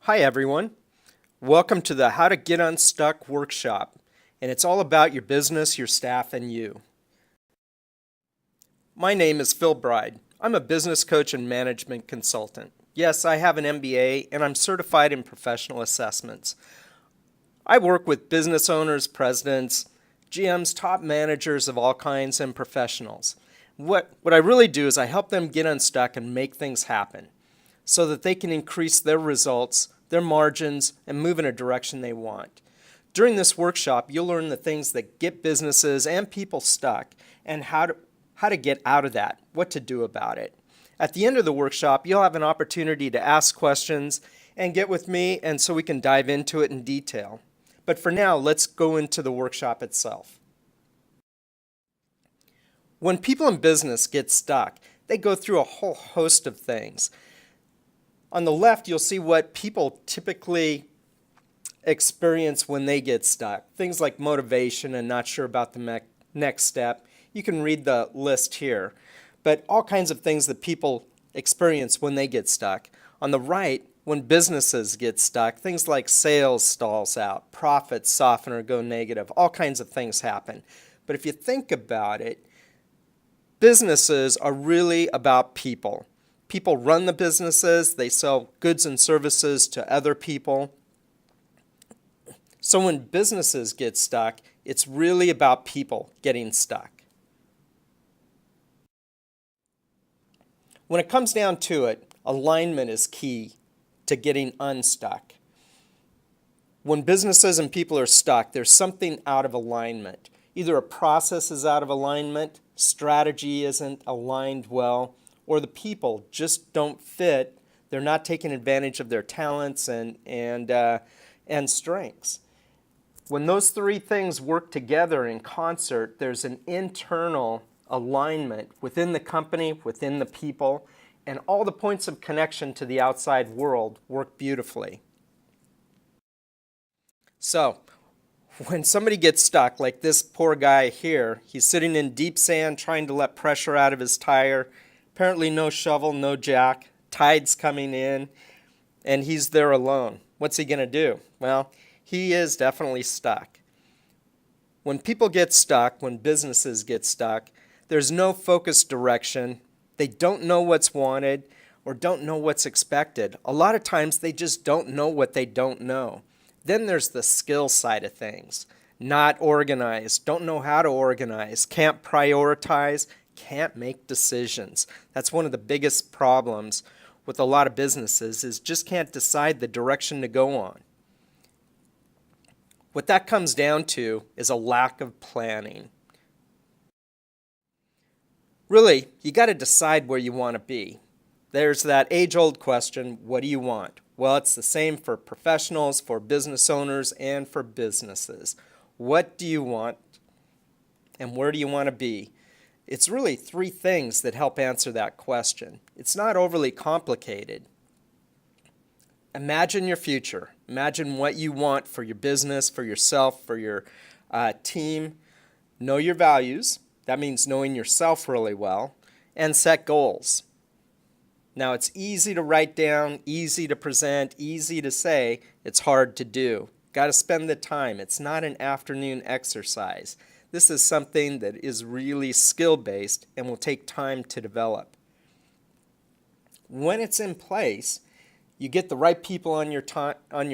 Hi everyone. Welcome to the How to Get Unstuck workshop, and it's all about your business, your staff, and you. My name is Phil Bride. I'm a business coach and management consultant. Yes, I have an MBA and I'm certified in professional assessments. I work with business owners, presidents, GMs, top managers of all kinds, and professionals. What I really do is I help them get unstuck and make things happen so that they can increase their results, their margins, and move in a direction they want. During this workshop, you'll learn the things that get businesses and people stuck and how to get out of that, what to do about it. At the end of the workshop, you'll have an opportunity to ask questions and get with me, and so we can dive into it in detail. But for now, let's go into the workshop itself. When people in business get stuck, they go through a whole host of things. On the left, you'll see what people typically experience when they get stuck. Things like motivation and not sure about the next step. You can read the list here. But all kinds of things that people experience when they get stuck. On the right, when businesses get stuck, things like sales stalls out, profits soften or go negative, all kinds of things happen. But if you think about it, businesses are really about people. People run the businesses, they sell goods and services to other people. So when businesses get stuck, it's really about people getting stuck. When it comes down to it, alignment is key to getting unstuck. When businesses and people are stuck, there's something out of alignment. Either a process is out of alignment, strategy isn't aligned well, or the people just don't fit. They're not taking advantage of their talents and strengths. When those three things work together in concert, there's an internal alignment within the company, within the people, and all the points of connection to the outside world work beautifully. So, when somebody gets stuck, like this poor guy here, he's sitting in deep sand trying to let pressure out of his tire. Apparently no shovel, no jack, tide's coming in, and he's there alone. What's he going to do? Well, he is definitely stuck. When people get stuck, when businesses get stuck, there's no focused direction. They don't know what's wanted or don't know what's expected. A lot of times they just don't know what they don't know. Then there's the skill side of things. Not organized, don't know how to organize, can't prioritize, can't make decisions. That's one of the biggest problems with a lot of businesses is just can't decide the direction to go on. What that comes down to is a lack of planning. Really, you got to decide where you want to be. There's that age-old question, what do you want? Well, it's the same for professionals, for business owners, and for businesses. What do you want and where do you want to be? It's really three things that help answer that question. It's not overly complicated. Imagine your future. Imagine what you want for your business, for yourself, for your team. Know your values. That means knowing yourself really well. And set goals. Now, it's easy to write down, easy to present, easy to say. It's hard to do. Got to spend the time. It's not an afternoon exercise. This is something that is really skill-based and will take time to develop. When it's in place, you get the right people on your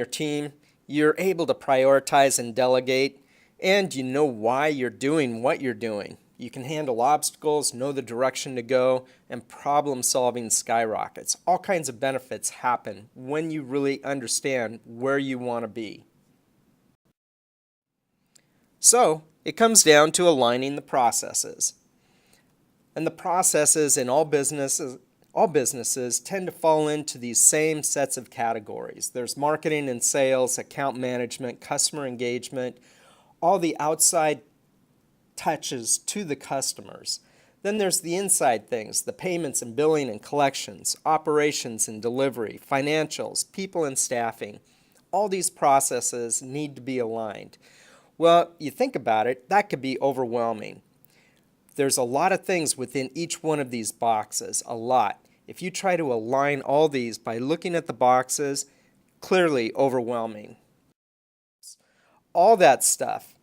team, you're able to prioritize and delegate, and you know why you're doing what you're doing. You can handle obstacles, know the direction to go, and problem solving skyrockets. All kinds of benefits happen when you really understand where you want to be. So, it comes down to aligning the processes. And the processes in all businesses tend to fall into these same sets of categories. There's marketing and sales, account management, customer engagement, all the outside touches to the customers. Then there's the inside things, the payments and billing and collections, operations and delivery, financials, people and staffing. All these processes need to be aligned. Well, you think about it, that could be overwhelming. There's a lot of things within each one of these boxes, a lot. If you try to align all these by looking at the boxes, clearly overwhelming. All that stuff.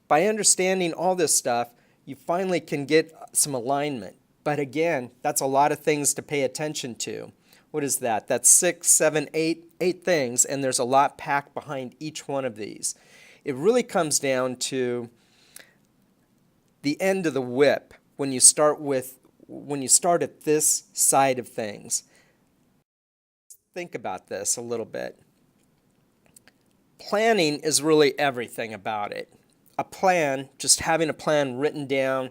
By understanding all this stuff, you finally can get some alignment. But again, that's a lot of things to pay attention to. What is that? That's 6, 7, 8 things, and there's a lot packed behind each one of these. It really comes down to the end of the whip when you start at this side of things. Think about this a little bit. Planning is really everything about it. A plan, just having a plan written down,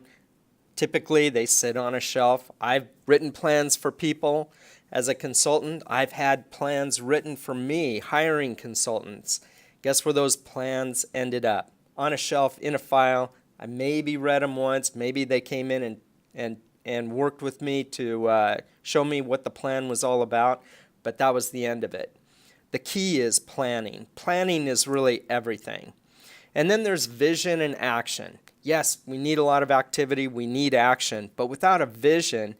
typically they sit on a shelf. I've written plans for people as a consultant. I've had plans written for me, hiring consultants. Guess where those plans ended up? On a shelf, in a file. I maybe read them once. Maybe they came in and worked with me to show me what the plan was all about, but that was the end of it. The key is planning. Planning is really everything. And then there's vision and action. Yes, we need a lot of activity, we need action, but without a vision,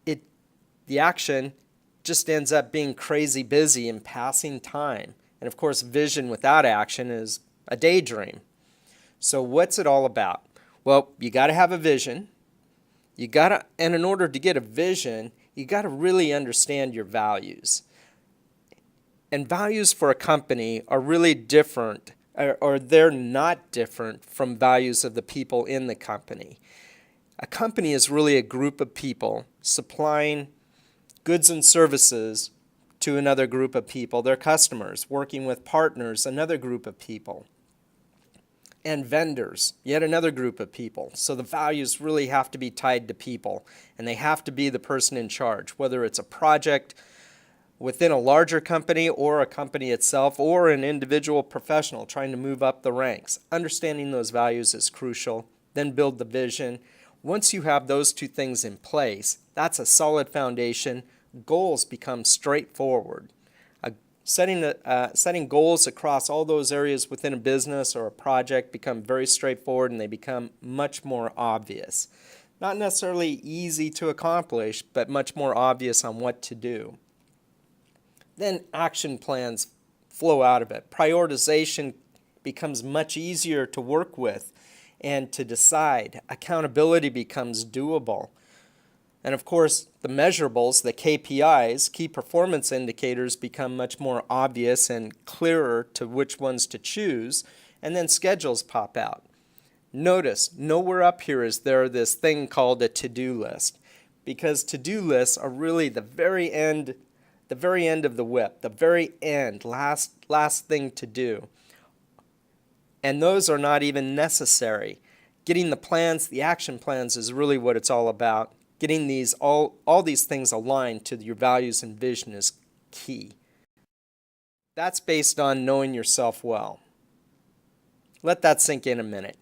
the action just ends up being crazy busy and passing time. And of course, vision without action is a daydream. So what's it all about? Well, you got to have a vision. And in order to get a vision, you got to really understand your values. And values for a company are really different, or they're not different from values of the people in the company. A company is really a group of people supplying goods and services to another group of people, their customers, working with partners, another group of people, and vendors, yet another group of people. So the values really have to be tied to people, and they have to be the person in charge, whether it's a project within a larger company or a company itself or an individual professional trying to move up the ranks. Understanding those values is crucial. Then build the vision. Once you have those two things in place, that's a solid foundation. Goals become straightforward. Setting goals across all those areas within a business or a project become very straightforward, and they become much more obvious. Not necessarily easy to accomplish, but much more obvious on what to do. Then action plans flow out of it. Prioritization becomes much easier to work with and to decide. Accountability becomes doable. And of course, the measurables, the KPIs, key performance indicators, become much more obvious and clearer to which ones to choose, and then schedules pop out. Notice, nowhere up here is there this thing called a to-do list, because to-do lists are really the very end of the whip, the very end, last thing to do. And those are not even necessary. Getting the plans, the action plans, is really what it's all about. Getting all these things aligned to your values and vision is key. That's based on knowing yourself well. Let that sink in a minute.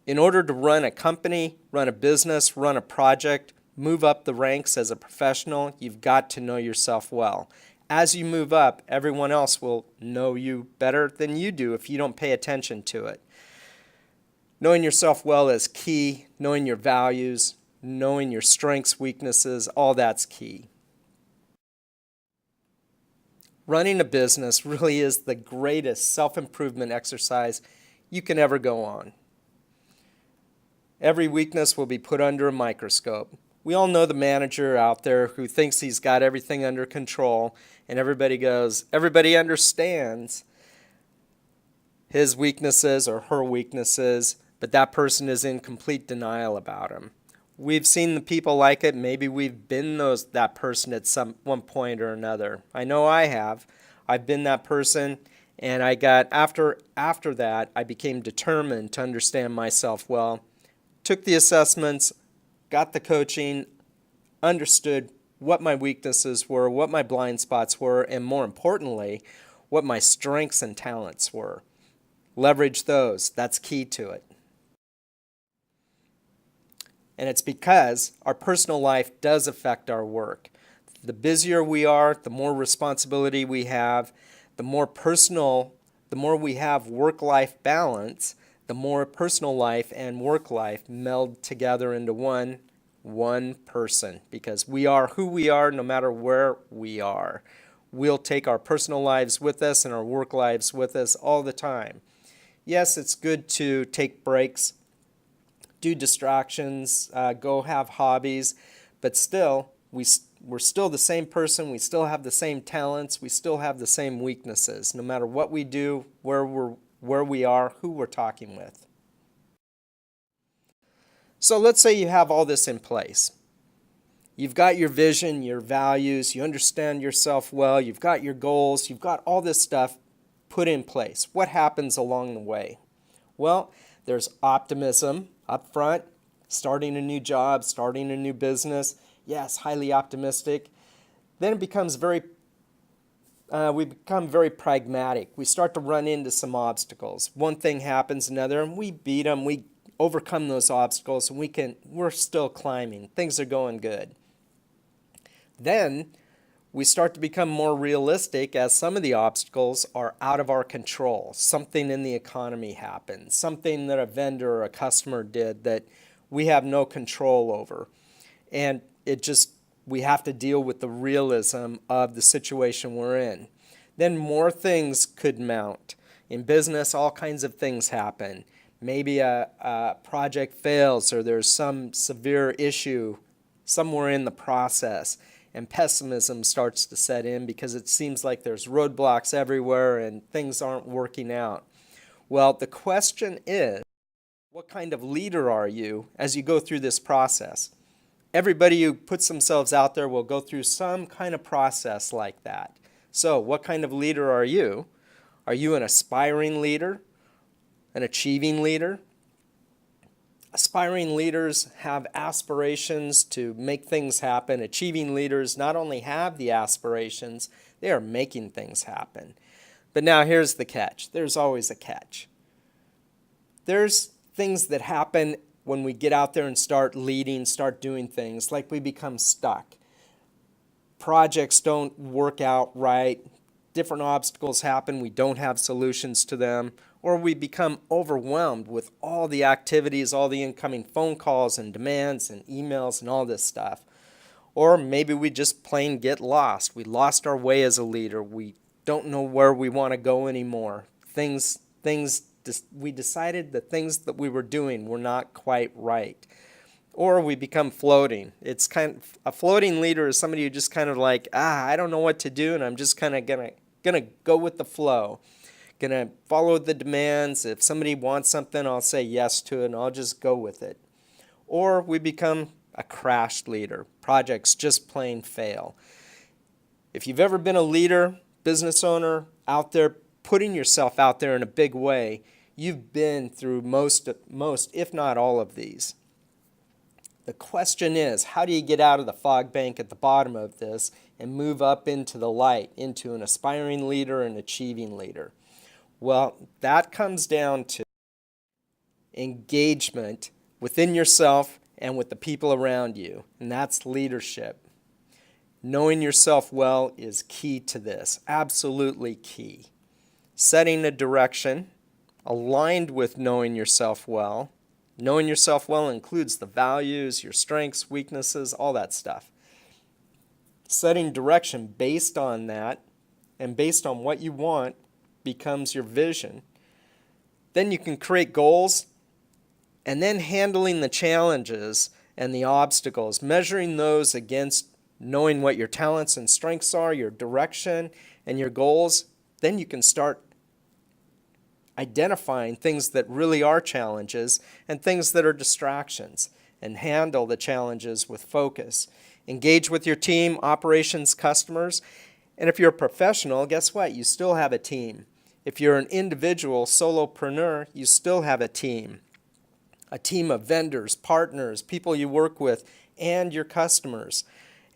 In order to run a company, run a business, run a project, move up the ranks as a professional, you've got to know yourself well. As you move up, everyone else will know you better than you do if you don't pay attention to it. Knowing yourself well is key. Knowing your values, knowing your strengths, weaknesses, all that's key. Running a business really is the greatest self-improvement exercise you can ever go on. Every weakness will be put under a microscope. We all know the manager out there who thinks he's got everything under control, and everybody understands his weaknesses or her weaknesses, but that person is in complete denial about them. We've seen the people like it. Maybe we've been that person at one point or another. I know I have. I've been that person, and after that, I became determined to understand myself well. Took the assessments, got the coaching, understood what my weaknesses were, what my blind spots were, and more importantly, what my strengths and talents were. Leverage those. That's key to it. And it's because our personal life does affect our work. The busier we are, the more responsibility we have, the more we have work-life balance, the more personal life and work life meld together into one person, because we are who we are no matter where we are. we'll take our personal lives with us and our work lives with us all the time. Yes, it's good to take breaks, do distractions, go have hobbies, but still, we're still the same person, we still have the same talents, we still have the same weaknesses, no matter what we do, where we are, who we're talking with. So let's say you have all this in place. You've got your vision, your values, you understand yourself well, you've got your goals, you've got all this stuff put in place. What happens along the way? Well, there's optimism up front, starting a new job, starting a new business. Yes, highly optimistic. Then it becomes we become very pragmatic. We start to run into some obstacles. One thing happens, another, and we beat them. We overcome those obstacles, and we're still climbing. Things are going good. Then we start to become more realistic as some of the obstacles are out of our control. Something in the economy happened, something that a vendor or a customer did that we have no control over. And we have to deal with the realism of the situation we're in. Then more things could mount. In business, all kinds of things happen. Maybe a project fails or there's some severe issue somewhere in the process, and pessimism starts to set in because it seems like there's roadblocks everywhere and things aren't working out. Well, the question is, what kind of leader are you as you go through this process? Everybody who puts themselves out there will go through some kind of process like that. So, what kind of leader are you? Are you an aspiring leader? An achieving leader? Aspiring leaders have aspirations to make things happen. Achieving leaders not only have the aspirations, they are making things happen. But now here's the catch. There's always a catch. There's things that happen when we get out there and start leading, start doing things, like we become stuck. Projects don't work out right. Different obstacles happen. We don't have solutions to them. Or we become overwhelmed with all the activities, all the incoming phone calls and demands and emails and all this stuff. Or maybe we just plain get lost. We lost our way as a leader. We don't know where we want to go anymore. We decided the things that we were doing were not quite right. Or we become floating. A floating leader is somebody who just kind of like, I don't know what to do, and I'm just kind of gonna go with the flow. Gonna follow the demands. If somebody wants something, I'll say yes to it and I'll just go with it. Or we become a crashed leader. Projects just plain fail. If you've ever been a leader, business owner, out there putting yourself out there in a big way, you've been through most, if not all of these. The question is, how do you get out of the fog bank at the bottom of this and move up into the light, into an aspiring leader and achieving leader? Well, that comes down to engagement within yourself and with the people around you, and that's leadership. Knowing yourself well is key to this, absolutely key. Setting a direction aligned with knowing yourself well. Knowing yourself well includes the values, your strengths, weaknesses, all that stuff. Setting direction based on that and based on what you want becomes your vision. Then you can create goals, and then handling the challenges and the obstacles, measuring those against knowing what your talents and strengths are, your direction and your goals. Then you can start identifying things that really are challenges and things that are distractions, and handle the challenges with focus. Engage with your team, operations, customers, and if you're a professional, guess what? You still have a team. If you're an individual solopreneur, you still have a team of vendors, partners, people you work with, and your customers.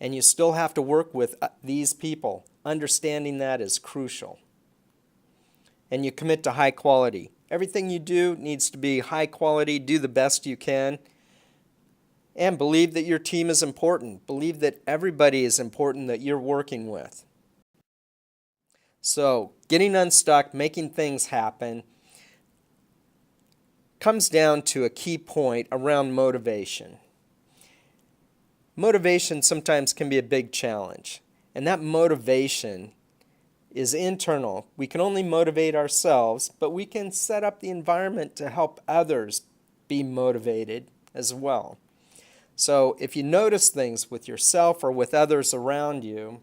And you still have to work with these people. Understanding that is crucial. And you commit to high quality. Everything you do needs to be high quality. Do the best you can. And believe that your team is important. Believe that everybody is important that you're working with. So, getting unstuck, making things happen, comes down to a key point around motivation. Motivation sometimes can be a big challenge. And that motivation is internal. We can only motivate ourselves, but we can set up the environment to help others be motivated as well. So if you notice things with yourself or with others around you,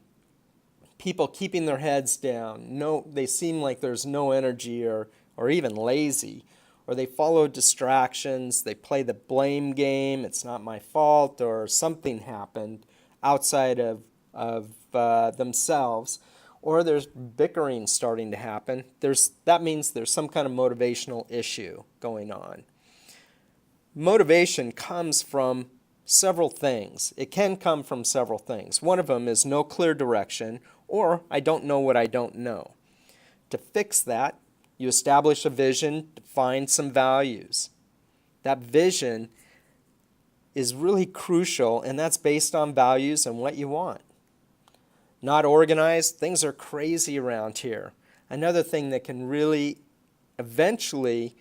people keeping their heads down, they seem like there's no energy or even lazy, or they follow distractions, they play the blame game, it's not my fault, or something happened outside of themselves, or there's bickering starting to happen, that means there's some kind of motivational issue going on. Motivation comes from several things. It can come from several things. One of them is no clear direction, or I don't know what I don't know. To fix that, you establish a vision, define some values. That vision is really crucial, and that's based on values and what you want. Not organized, things are crazy around here. Another thing that can really eventually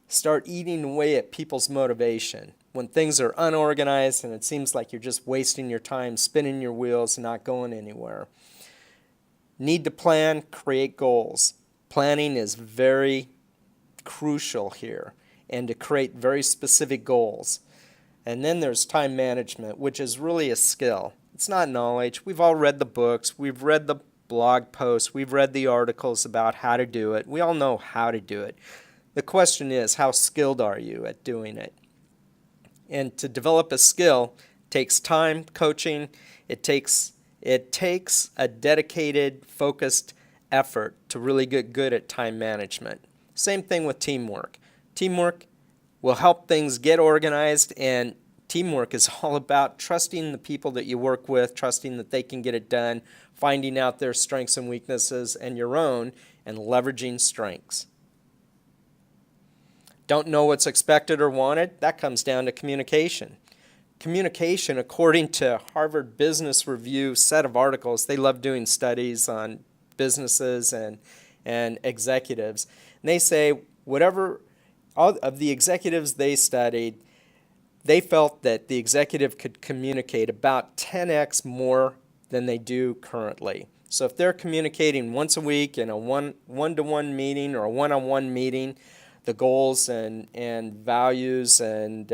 start eating away at people's motivation. When things are unorganized and it seems like you're just wasting your time, spinning your wheels and not going anywhere. Need to plan, create goals. Planning is very crucial here, and to create very specific goals. And then there's time management, which is really a skill. It's not knowledge. We've all read the books. We've read the blog posts. We've read the articles about how to do it. We all know how to do it. The question is, how skilled are you at doing it? And to develop a skill takes time, coaching. It takes a dedicated, focused effort to really get good at time management. Same thing with teamwork. Teamwork will help things get organized, and teamwork is all about trusting the people that you work with, trusting that they can get it done, finding out their strengths and weaknesses and your own, and leveraging strengths. Don't know what's expected or wanted? That comes down to communication. Communication, according to Harvard Business Review set of articles, they love doing studies on businesses and executives. And they say all of the executives they studied, they felt that the executive could communicate about 10x more than they do currently. So if they're communicating once a week in a one-to-one meeting or a one-on-one meeting, the goals and values and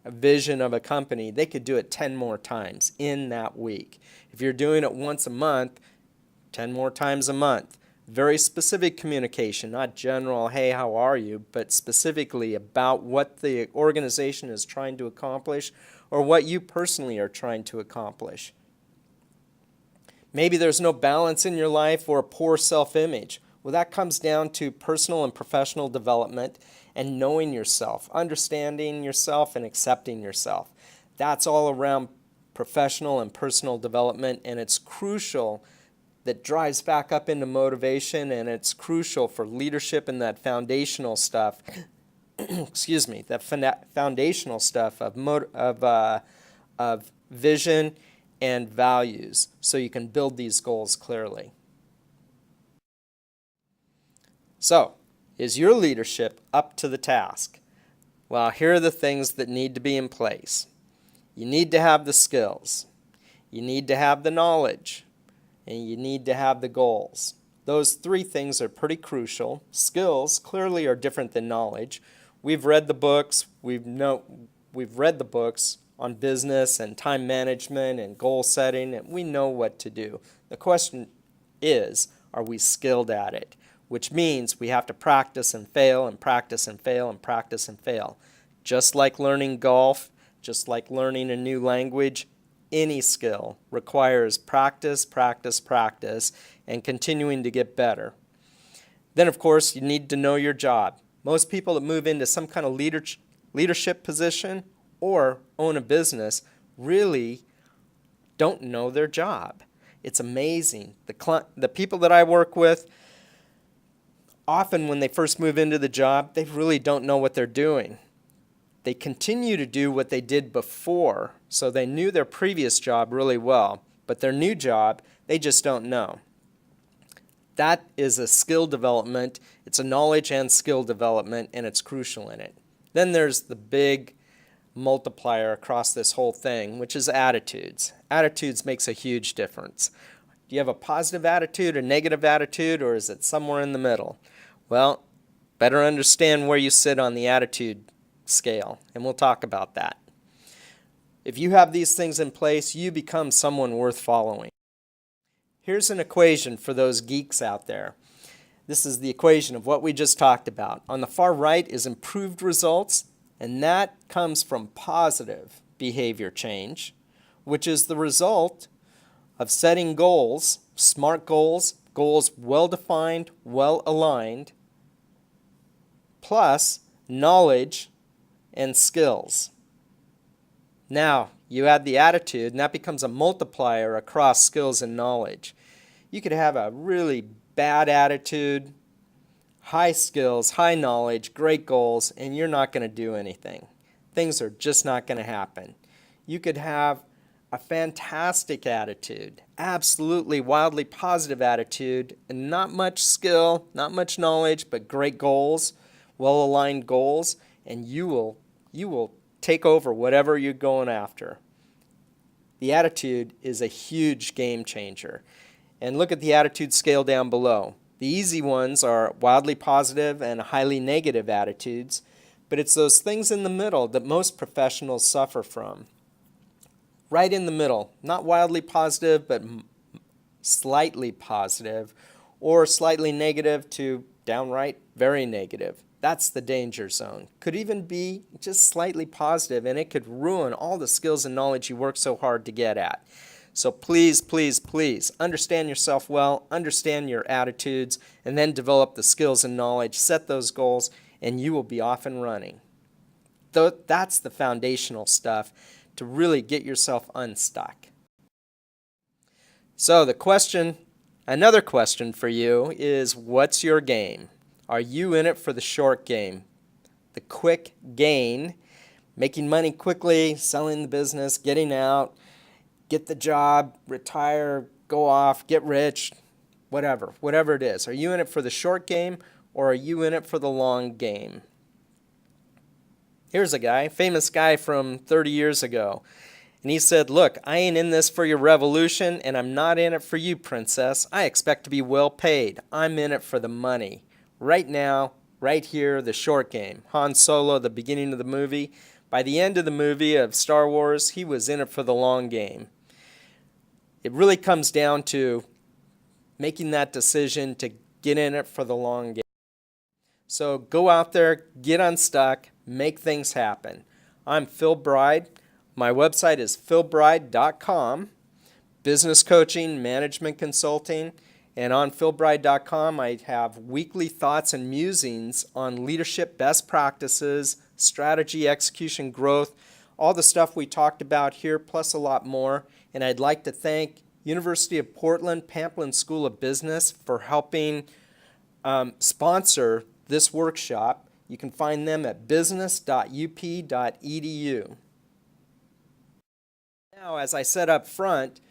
vision of a company, they could do it 10 more times in that week. If you're doing it once a month, 10 more times a month. Very specific communication, not general, hey, how are you, but specifically about what the organization is trying to accomplish or what you personally are trying to accomplish. Maybe there's no balance in your life or a poor self-image. Well, that comes down to personal and professional development and knowing yourself, understanding yourself and accepting yourself. That's all around professional and personal development, and it's crucial. That drives back up into motivation, and it's crucial for leadership and that foundational stuff. Excuse me, that foundational stuff of vision and values, so you can build these goals clearly. So, is your leadership up to the task? Well, here are the things that need to be in place. You need to have the skills. You need to have the knowledge. And you need to have the goals. Those three things are pretty crucial. Skills clearly are different than knowledge. We've read the books. We've read the books on business and time management and goal setting, and we know what to do. The question is, are we skilled at it? Which means we have to practice and fail and practice and fail and practice and fail. Just like learning golf, just like learning a new language, any skill requires practice, practice, practice, and continuing to get better. Then, of course, you need to know your job. Most people that move into some kind of leadership position or own a business really don't know their job. It's amazing. The people that I work with, often when they first move into the job, they really don't know what they're doing. They continue to do what they did before, so they knew their previous job really well, but their new job, they just don't know. That is a skill development. It's a knowledge and skill development, and it's crucial in it. Then there's the big multiplier across this whole thing, which is attitudes. Attitudes makes a huge difference. Do you have a positive attitude, a negative attitude, or is it somewhere in the middle? Well, better understand where you sit on the attitude scale, and we'll talk about that. If you have these things in place, you become someone worth following. Here's an equation for those geeks out there. This is the equation of what we just talked about. On the far right is improved results, and that comes from positive behavior change, which is the result of setting goals, smart goals, goals well-defined, well-aligned, plus knowledge and skills. Now, you add the attitude, and that becomes a multiplier across skills and knowledge. You could have a really bad attitude, high skills, high knowledge, great goals, and you're not going to do anything. Things are just not going to happen. You could have a fantastic attitude, absolutely wildly positive attitude, and not much skill, not much knowledge, but great goals, well-aligned goals, and you will take over whatever you're going after. The attitude is a huge game changer. And look at the attitude scale down below. The easy ones are wildly positive and highly negative attitudes, but it's those things in the middle that most professionals suffer from. Right in the middle, not wildly positive, but slightly positive, or slightly negative to downright very negative. That's the danger zone. Could even be just slightly positive, and it could ruin all the skills and knowledge you work so hard to get at. So please, please, please understand yourself well, understand your attitudes, and then develop the skills and knowledge, set those goals, and you will be off and running. That's the foundational stuff to really get yourself unstuck. So another question for you is, what's your game? Are you in it for the short game? The quick gain, making money quickly, selling the business, getting out, get the job, retire, go off, get rich, whatever it is. Are you in it for the short game, or are you in it for the long game? Here's a guy, famous guy from 30 years ago. And he said, look, I ain't in this for your revolution, and I'm not in it for you, princess. I expect to be well paid. I'm in it for the money. Right now, right here, the short game. Han Solo, the beginning of the movie. By the end of the movie of Star Wars, he was in it for the long game. It really comes down to making that decision to get in it for the long game. So go out there, get unstuck, make things happen. I'm Phil Bride. My website is philbride.com, business coaching, management consulting, and on philbride.com I have weekly thoughts and musings on leadership best practices, strategy, execution, growth, all the stuff we talked about here, plus a lot more. And I'd like to thank University of Portland Pamplin School of Business for helping sponsor this workshop. You can find them at business.up.edu. Now, as I said up front,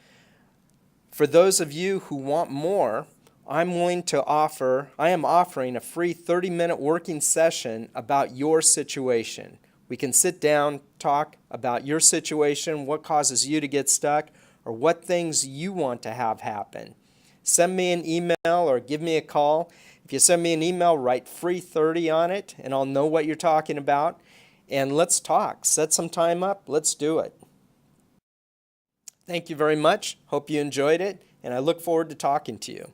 for those of you who want more, I am offering a free 30-minute working session about your situation. We can sit down, talk about your situation, what causes you to get stuck, or what things you want to have happen. Send me an email or give me a call. If you send me an email, write free 30 on it, and I'll know what you're talking about. And let's talk. Set some time up. Let's do it. Thank you very much. Hope you enjoyed it, and I look forward to talking to you.